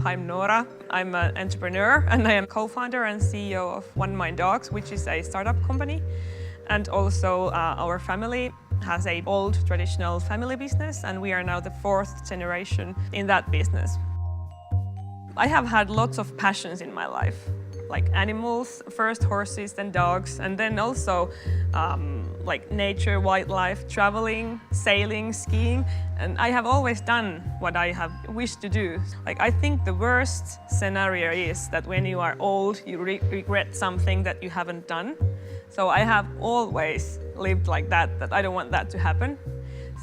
I'm Noora. I'm an entrepreneur and I am co-founder and CEO of OneMind Dogs, which is a startup company. And also our family has an old traditional family business and we are now the fourth generation in that business. I have had lots of passions in my life, like animals, first horses, then dogs, and then also like nature, wildlife, traveling, sailing, skiing. And I have always done what I have wished to do. Like I think the worst scenario is that when you are old, you regret something that you haven't done. So I have always lived like that I don't want that to happen.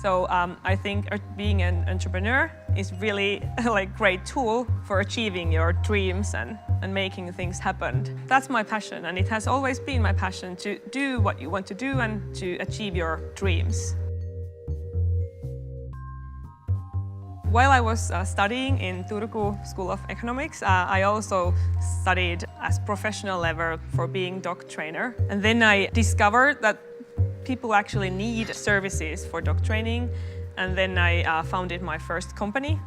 So I think being an entrepreneur is really like great tool for achieving your dreams and making things happen. That's my passion, and it has always been my passion to do what you want to do and to achieve your dreams. While I was studying in Turku School of Economics, I also studied as professional level for being dog trainer. And then I discovered that people actually need services for dog training, and then I founded my first company.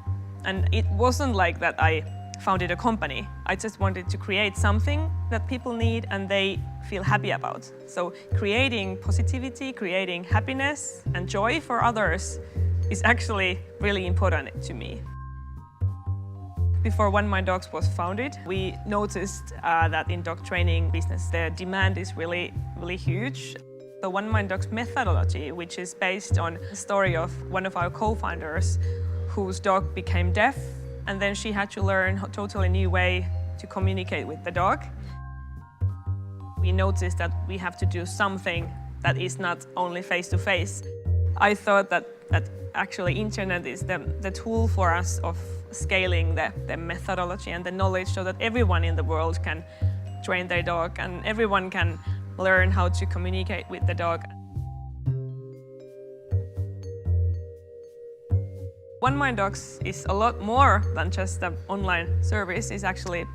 And it wasn't like that I founded a company. I just wanted to create something that people need and they feel happy about. So creating positivity, creating happiness and joy for others is actually really important to me. Before OneMind Dogs was founded, we noticed that in dog training business, the demand is really huge. The OneMind Dogs methodology, which is based on the story of one of our co-founders whose dog became deaf, and then she had to learn a totally new way to communicate with the dog. We noticed that we have to do something that is not only face-to-face. I thought that actually internet is the tool for us of scaling the methodology and the knowledge so that everyone in the world can train their dog and everyone can learn how to communicate with the dog. OneMind Dogs is a lot more than just an online service. It's actually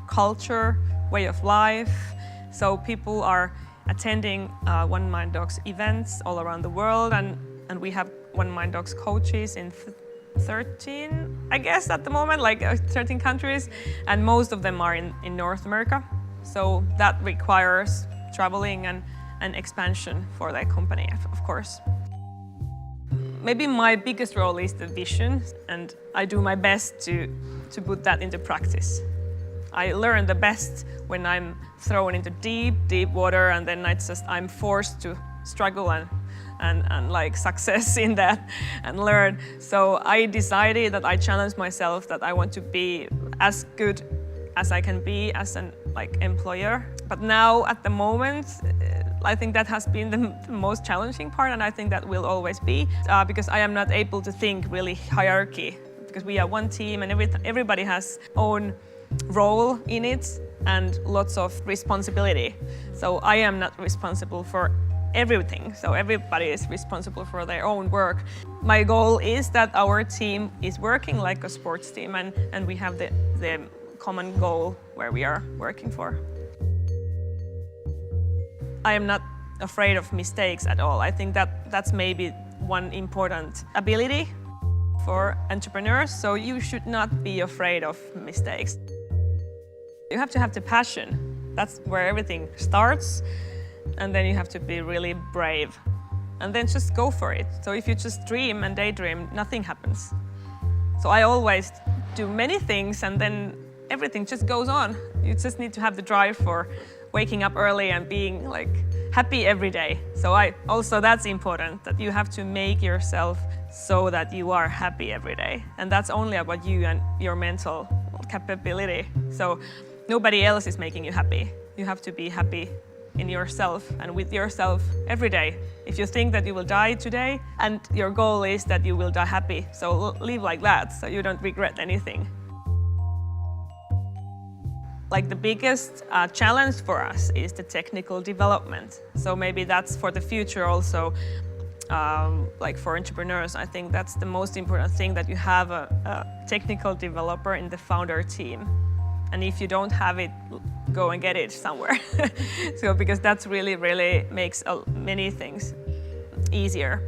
culture, way of life. So people are attending OneMind Dogs events all around the world, and we have OneMind Dogs coaches in 13, I guess at the moment, like 13 countries, and most of them are in North America. So that requires traveling and expansion for the company, of course. Maybe my biggest role is the vision, and I do my best to put that into practice. I learn the best when I'm thrown into deep water, and then I'm forced to struggle and like success in that and learn. So I decided that I challenged myself that I want to be as good as I can be as an employer. But now at the moment, I think that has been the most challenging part, and I think that will always be because I am not able to think really hierarchy, because we are one team and everybody has own role in it and lots of responsibility. So I am not responsible for everything, so everybody is responsible for their own work. My goal is that our team is working like a sports team and we have the common goal where we are working for. I am not afraid of mistakes at all. I think that's maybe one important ability for entrepreneurs, so you should not be afraid of mistakes. You have to have the passion. That's where everything starts. And then you have to be really brave. And then just go for it. So if you just dream and daydream, nothing happens. So I always do many things and then everything just goes on. You just need to have the drive for waking up early and being happy every day. So that's important, that you have to make yourself so that you are happy every day. And that's only about you and your mental capability. So nobody else is making you happy. You have to be happy in yourself and with yourself every day. If you think that you will die today and your goal is that you will die happy, so live like that so you don't regret anything. Like the biggest challenge for us is the technical development. So maybe that's for the future also. Like for entrepreneurs, I think that's the most important thing, that you have a technical developer in the founder team. And if you don't have it, go and get it somewhere. So because that's really makes many things easier.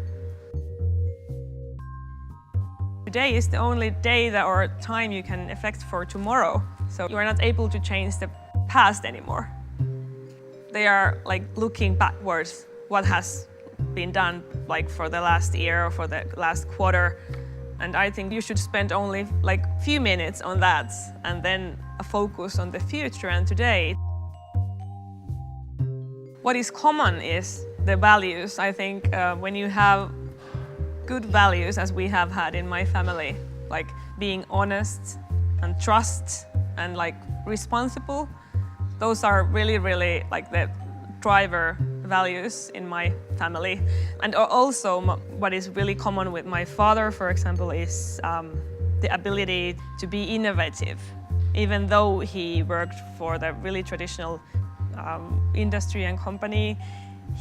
today is the only day that or time you can affect for tomorrow. So you are not able to change the past anymore. They are like looking backwards, what has been done like for the last year or for the last quarter. And I think you should spend only like few minutes on that and then focus on the future and today. What is common is the values. I think when you have good values, as we have had in my family, like being honest and trust and like responsible, those are really, really like the driver values in my family. And also what is really common with my father, for example, is the ability to be innovative. Even though he worked for the really traditional industry and company,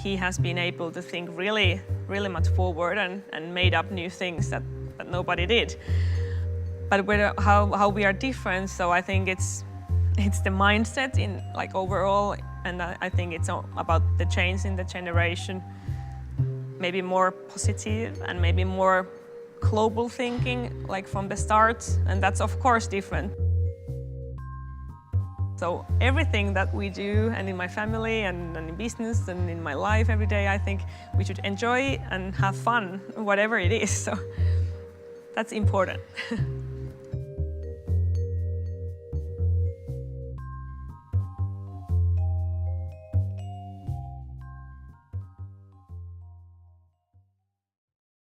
he has been able to think really, really much forward and made up new things that nobody did. But how we are different, so I think it's the mindset in like overall, and I think it's about the change in the generation. Maybe more positive and maybe more global thinking, like from the start, and that's of course different. So everything that we do, and in my family and in business and in my life every day, I think we should enjoy and have fun, whatever it is. So that's important.